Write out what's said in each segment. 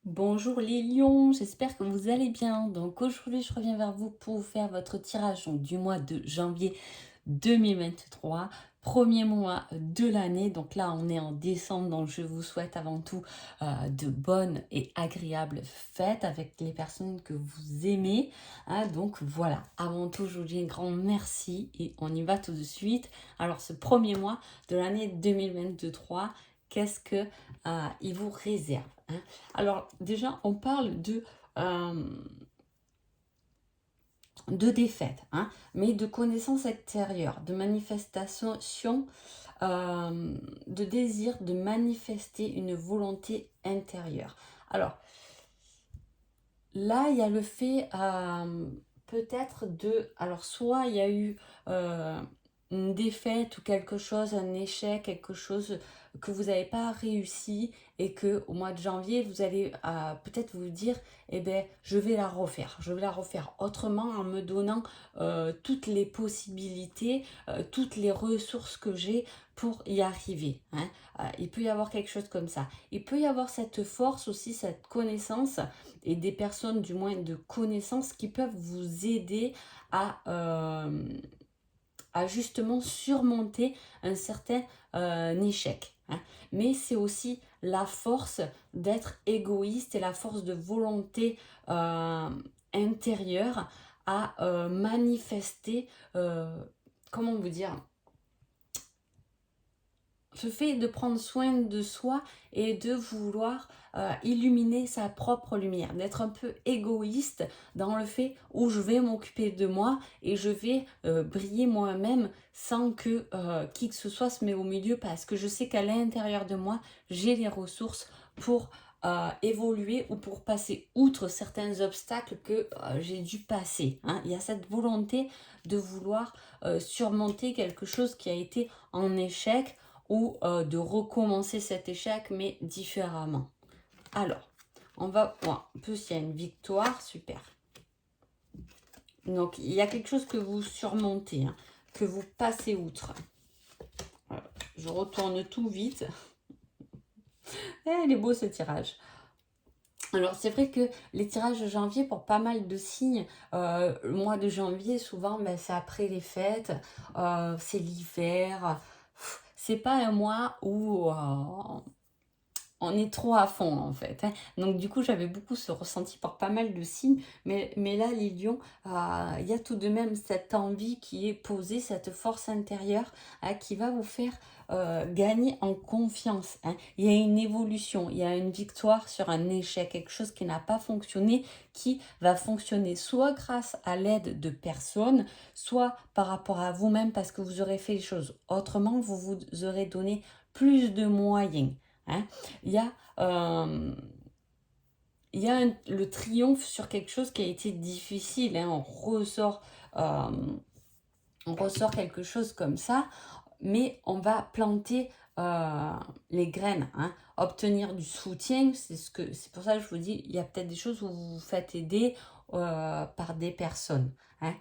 Bonjour les lions, j'espère que vous allez bien. Donc aujourd'hui, je reviens vers vous pour vous faire votre tirage du mois de janvier 2023, premier mois de l'année. Donc là, on est en décembre, donc je vous souhaite avant tout de bonnes et agréables fêtes avec les personnes que vous aimez. Donc voilà, avant tout, je vous dis un grand merci et on y va tout de suite. Alors ce premier mois de l'année 2023, qu'est-ce que il vous réserve, hein? Alors déjà, on parle de défaite, hein, mais de connaissance extérieure, de manifestation, de désir de manifester une volonté intérieure. Alors là, il y a le fait peut-être de... Alors soit il y a eu une défaite ou quelque chose, un échec, quelque chose que vous n'avez pas réussi et que au mois de janvier, vous allez peut-être vous dire, eh ben, je vais la refaire. Je vais la refaire autrement en me donnant toutes les possibilités, toutes les ressources que j'ai pour y arriver, hein. Il peut y avoir quelque chose comme ça. Il peut y avoir cette force aussi, cette connaissance et des personnes du moins de connaissances qui peuvent vous aider à, euh, à justement surmonter un certain échec, hein. Mais c'est aussi la force d'être égoïste et la force de volonté intérieure à manifester, comment vous dire, ce fait de prendre soin de soi et de vouloir illuminer sa propre lumière, d'être un peu égoïste dans le fait où je vais m'occuper de moi et je vais briller moi-même sans que qui que ce soit se met au milieu parce que je sais qu'à l'intérieur de moi, j'ai les ressources pour évoluer ou pour passer outre certains obstacles que j'ai dû passer, hein. Il y a cette volonté de vouloir surmonter quelque chose qui a été en échec ou de recommencer cet échec mais différemment. Alors, on va voir un peu s'il y a une victoire, super. Donc, il y a quelque chose que vous surmontez, hein, que vous passez outre. Voilà. Je retourne tout vite. Il est beau ce tirage. Alors c'est vrai que les tirages de janvier pour pas mal de signes, le mois de janvier souvent ben, c'est après les fêtes, c'est l'hiver. C'est pas un mois où on est trop à fond en fait, hein. Donc du coup j'avais beaucoup ce ressenti par pas mal de signes, mais là les lions, il y a tout de même cette envie qui est posée, cette force intérieure qui va vous faire gagner en confiance, hein. Il y a une évolution, il y a une victoire sur un échec, quelque chose qui n'a pas fonctionné, qui va fonctionner soit grâce à l'aide de personnes, soit par rapport à vous-même parce que vous aurez fait les choses autrement, vous vous aurez donné plus de moyens, hein. Il y a, euh, le triomphe sur quelque chose qui a été difficile, hein. Euh, on ressort quelque chose comme ça, mais on va planter les graines, hein. Obtenir du soutien, c'est pour ça que je vous dis, il y a peut-être des choses où vous vous faites aider par des personnes, hein.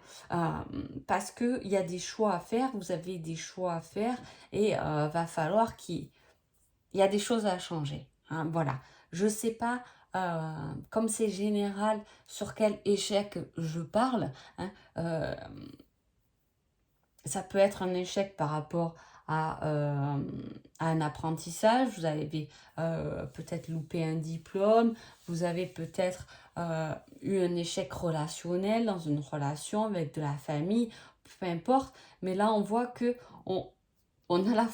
Parce qu'il y a des choix à faire, vous avez des choix à faire et va falloir il y a des choses à changer, hein, voilà. Je ne sais pas, comme c'est général, sur quel échec je parle, hein, ça peut être un échec par rapport à un apprentissage. Vous avez peut-être loupé un diplôme, vous avez peut-être eu un échec relationnel dans une relation avec de la famille, peu importe. Mais là, on voit que on a la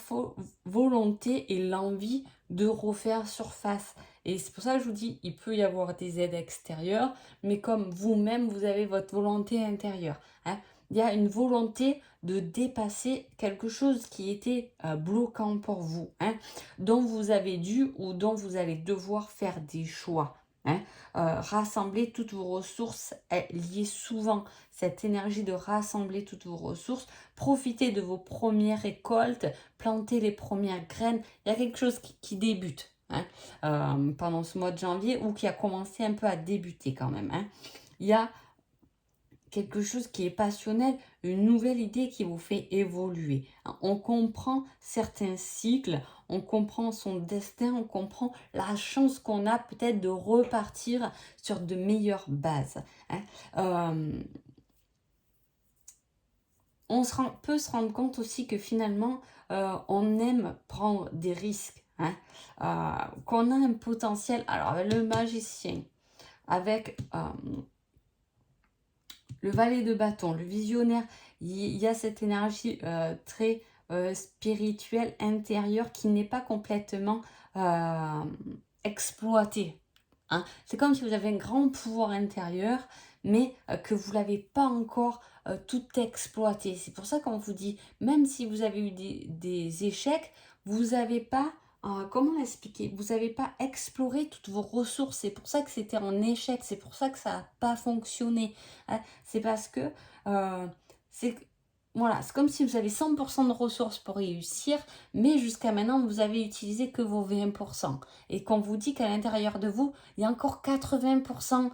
volonté et l'envie de refaire surface. Et c'est pour ça que je vous dis, il peut y avoir des aides extérieures, mais comme vous-même, vous avez votre volonté intérieure, hein. Il y a une volonté de dépasser quelque chose qui était bloquant pour vous, hein, dont vous avez dû ou dont vous allez devoir faire des choix, hein. Rassembler toutes vos ressources est lié souvent, cette énergie de rassembler toutes vos ressources, profiter de vos premières récoltes, planter les premières graines. Il y a quelque chose qui débute, hein, pendant ce mois de janvier ou qui a commencé un peu à débuter quand même, hein. Il y a quelque chose qui est passionnel, une nouvelle idée qui vous fait évoluer. Hein. On comprend certains cycles, on comprend son destin, on comprend la chance qu'on a peut-être de repartir sur de meilleures bases. Hein. Peut se rendre compte aussi que finalement, on aime prendre des risques. Hein. Qu'on a un potentiel. Alors, avec le magicien, avec le valet de bâton, le visionnaire, il y a cette énergie très spirituelle, intérieure, qui n'est pas complètement exploitée. Hein. C'est comme si vous avez un grand pouvoir intérieur, mais que vous ne l'avez pas encore tout exploité. C'est pour ça qu'on vous dit, même si vous avez eu des échecs, vous n'avez pas, comment l'expliquer, vous n'avez pas exploré toutes vos ressources. C'est pour ça que c'était en échec, c'est pour ça que ça n'a pas fonctionné. Hein. C'est parce que voilà, c'est comme si vous avez 100% de ressources pour réussir, mais jusqu'à maintenant, vous avez utilisé que vos 20%. Et qu'on vous dit qu'à l'intérieur de vous, il y a encore 80%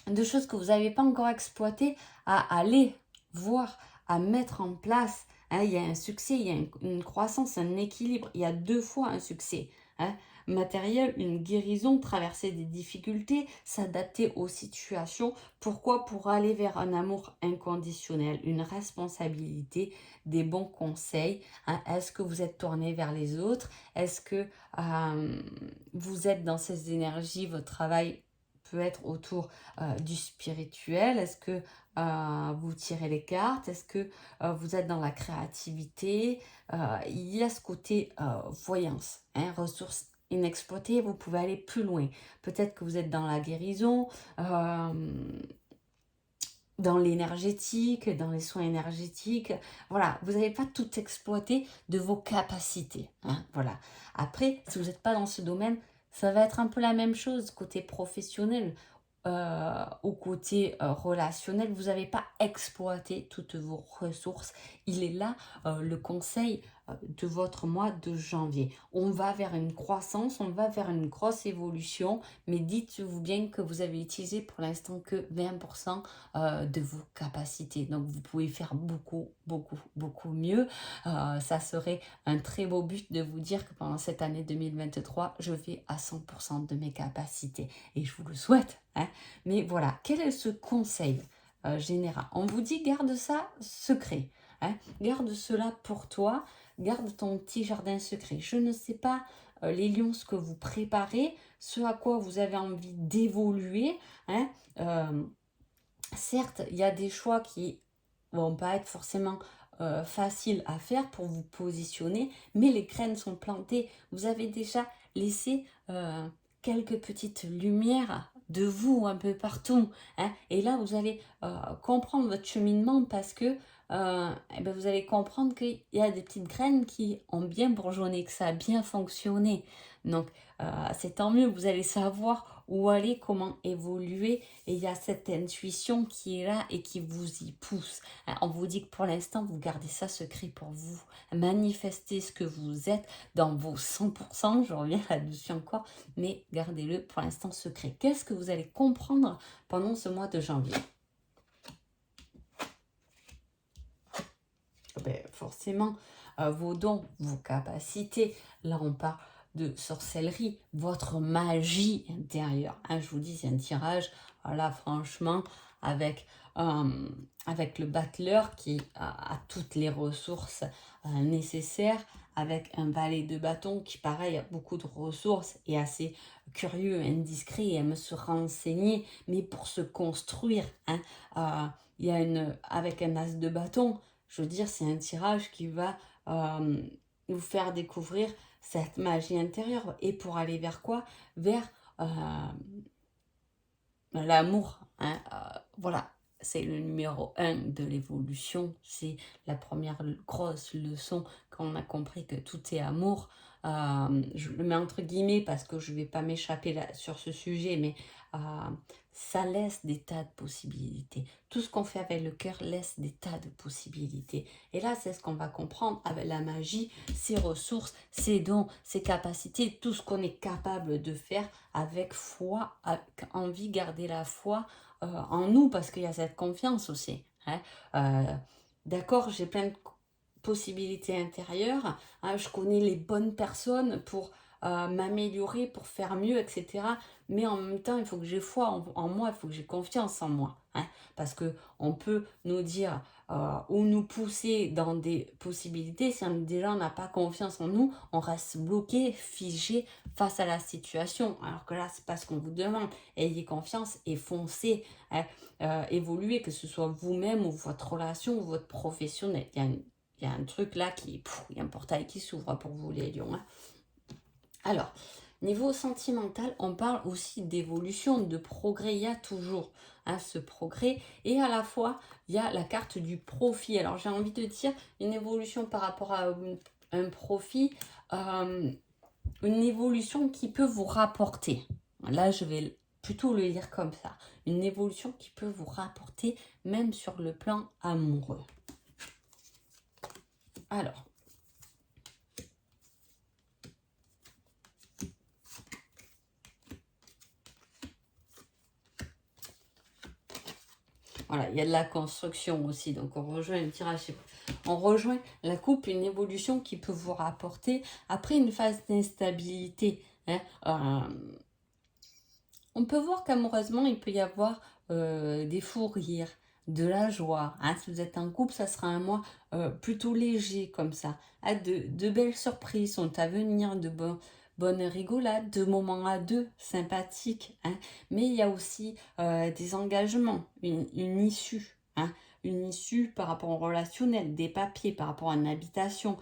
de choses que vous n'avez pas encore exploitées à aller voir, à mettre en place. Hein, il y a un succès, il y a une croissance, un équilibre. Il y a 2 fois un succès. Hein. Matériel, une guérison, traverser des difficultés, s'adapter aux situations. Pourquoi? Pour aller vers un amour inconditionnel, une responsabilité, des bons conseils. Hein. Est-ce que vous êtes tourné vers les autres? Est-ce que vous êtes dans ces énergies? Votre travail peut être autour du spirituel. Est-ce que vous tirez les cartes? Est-ce que vous êtes dans la créativité? Il y a ce côté voyance, hein, ressources inexploitées, vous pouvez aller plus loin. Peut-être que vous êtes dans la guérison, dans l'énergétique, dans les soins énergétiques. Voilà, vous n'avez pas tout exploité de vos capacités. Hein, voilà. Après, si vous n'êtes pas dans ce domaine, ça va être un peu la même chose côté professionnel. Au côté relationnel, vous n'avez pas exploité toutes vos ressources. Il est là le conseil de votre mois de janvier. On va vers une croissance, on va vers une grosse évolution, mais dites-vous bien que vous avez utilisé pour l'instant que 20% de vos capacités. Donc vous pouvez faire beaucoup, beaucoup, beaucoup mieux. Ça serait un très beau but de vous dire que pendant cette année 2023, je vais à 100% de mes capacités. Et je vous le souhaite. Hein. Mais voilà, quel est ce conseil général? On vous dit garde ça secret. Hein. Garde cela pour toi. Garde ton petit jardin secret. Je ne sais pas les lions, ce que vous préparez, ce à quoi vous avez envie d'évoluer. Hein. Certes, il y a des choix qui vont pas être forcément faciles à faire pour vous positionner, mais les graines sont plantées. Vous avez déjà laissé quelques petites lumières de vous un peu partout. Hein. Et là, vous allez comprendre votre cheminement parce que vous allez comprendre qu'il y a des petites graines qui ont bien bourgeonné, que ça a bien fonctionné. Donc, c'est tant mieux, vous allez savoir où aller, comment évoluer. Et il y a cette intuition qui est là et qui vous y pousse. Hein, on vous dit que pour l'instant, vous gardez ça secret pour vous. Manifestez ce que vous êtes dans vos 100%. Je reviens là-dessus encore. Mais gardez-le pour l'instant secret. Qu'est-ce que vous allez comprendre pendant ce mois de janvier? Forcément, vos dons, vos capacités. Là, on parle de sorcellerie, votre magie intérieure. Hein, je vous dis, c'est un tirage, voilà, franchement, avec le battleur qui a toutes les ressources nécessaires, avec un valet de bâton qui, pareil, a beaucoup de ressources et assez curieux, indiscret et aime se renseigner, mais pour se construire. Hein, il y a avec un as de bâton, je veux dire, c'est un tirage qui va vous faire découvrir cette magie intérieure. Et pour aller vers quoi? Vers l'amour. Hein, voilà, c'est le numéro 1 de l'évolution. C'est la première grosse leçon quand on a compris que tout est amour. je le mets entre guillemets parce que je ne vais pas m'échapper sur ce sujet, mais euh, ça laisse des tas de possibilités. Tout ce qu'on fait avec le cœur laisse des tas de possibilités. Et là, c'est ce qu'on va comprendre avec la magie, ses ressources, ses dons, ses capacités, tout ce qu'on est capable de faire avec foi, avec envie, garder la foi en nous, parce qu'il y a cette confiance aussi. Hein. D'accord, j'ai plein de possibilités intérieures, hein, je connais les bonnes personnes pour m'améliorer, pour faire mieux, etc. Mais en même temps, il faut que j'ai foi en moi, il faut que j'ai confiance en moi. Hein, parce que on peut nous dire ou nous pousser dans des possibilités, si déjà on n'a pas confiance en nous, on reste bloqué, figé face à la situation. Alors que là, c'est pas ce qu'on vous demande. Ayez confiance et foncez, hein, évoluez, que ce soit vous-même ou votre relation ou votre professionnel. Il y a un truc là il y a un portail qui s'ouvre pour vous les lions. Hein. Alors, niveau sentimental, on parle aussi d'évolution, de progrès. Il y a toujours ce progrès. Et à la fois, il y a la carte du profit. Alors, j'ai envie de dire une évolution par rapport à un profit, une évolution qui peut vous rapporter. Là, je vais plutôt le lire comme ça. Une évolution qui peut vous rapporter même sur le plan amoureux. Alors, voilà, il y a de la construction aussi, donc on rejoint un tirage, on rejoint la coupe, une évolution qui peut vous rapporter après une phase d'instabilité. Hein, on peut voir qu'amoureusement, il peut y avoir des fous rires, de la joie. Hein. Si vous êtes en couple, ça sera un mois plutôt léger comme ça. Hein. De belles surprises sont à venir, bonnes rigolades, de moments à deux sympathiques. Hein. Mais il y a aussi des engagements, une issue. Hein. Une issue par rapport au relationnel, des papiers par rapport à une habitation,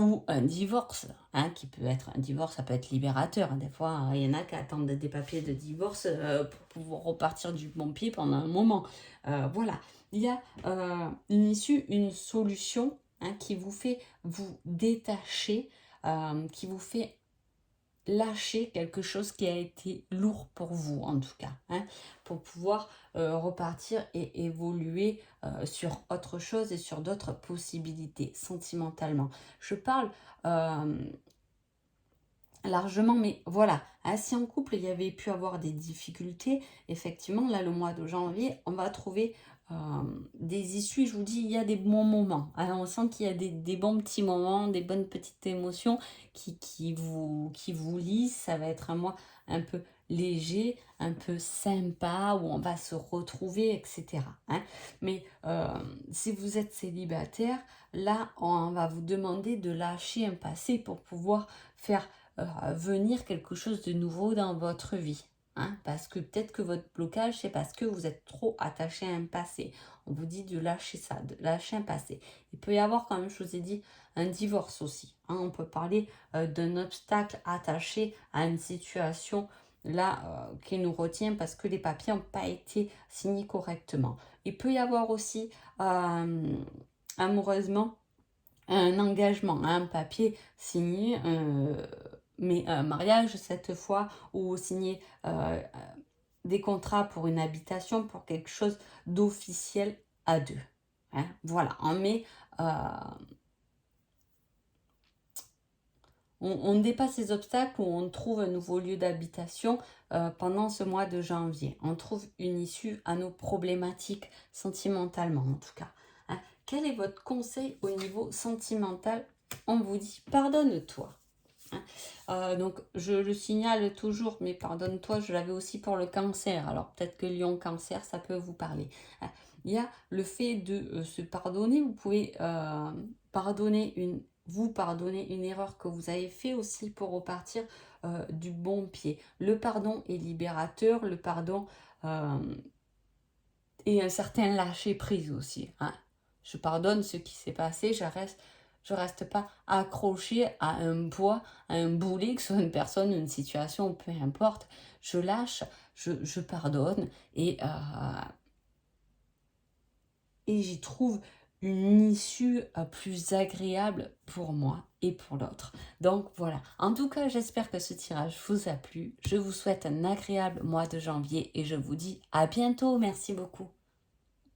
ou un divorce, hein, qui peut être un divorce, ça peut être libérateur. Hein. Des fois, il y en a qui attendent des papiers de divorce pour pouvoir repartir du bon pied pendant un moment. Voilà, il y a une issue, une solution, hein, qui vous fait vous détacher, qui vous fait lâcher quelque chose qui a été lourd pour vous en tout cas, hein, pour pouvoir repartir et évoluer sur autre chose et sur d'autres possibilités sentimentalement. Je parle largement, mais voilà, hein, si en couple il y avait pu avoir des difficultés, effectivement là le mois de janvier on va trouver des issues. Je vous dis, il y a des bons moments, hein, on sent qu'il y a des bons petits moments, des bonnes petites émotions qui vous lisent. Ça va être un mois un peu léger, un peu sympa, où on va se retrouver, etc. Hein. Mais si vous êtes célibataire, là on va vous demander de lâcher un passé pour pouvoir faire venir quelque chose de nouveau dans votre vie. Hein, parce que peut-être que votre blocage, c'est parce que vous êtes trop attaché à un passé. On vous dit de lâcher ça, de lâcher un passé. Il peut y avoir, quand même, je vous ai dit, un divorce aussi. Hein, on peut parler d'un obstacle attaché à une situation là qui nous retient parce que les papiers n'ont pas été signés correctement. Il peut y avoir aussi, amoureusement, un engagement, un papier signé, mais un mariage cette fois, ou signer des contrats pour une habitation, pour quelque chose d'officiel à deux. Hein. Voilà, on dépasse ces obstacles, où on trouve un nouveau lieu d'habitation pendant ce mois de janvier. On trouve une issue à nos problématiques sentimentalement en tout cas. Hein. Quel est votre conseil au niveau sentimental? On vous dit pardonne-toi. Hein. Donc je le signale toujours, mais pardonne-toi, je l'avais aussi pour le cancer. Alors peut-être que Lion Cancer, ça peut vous parler. Hein. Il y a le fait de se pardonner. Vous pouvez vous pardonner une erreur que vous avez fait aussi pour repartir du bon pied. Le pardon est libérateur, le pardon est un certain lâcher prise aussi. Hein. Je pardonne ce qui s'est passé, je reste pas accroché à un poids, à un boulet, que ce soit une personne, une situation, peu importe. Je lâche, je pardonne et j'y trouve une issue plus agréable pour moi et pour l'autre. Donc voilà, en tout cas j'espère que ce tirage vous a plu. Je vous souhaite un agréable mois de janvier et je vous dis à bientôt. Merci beaucoup.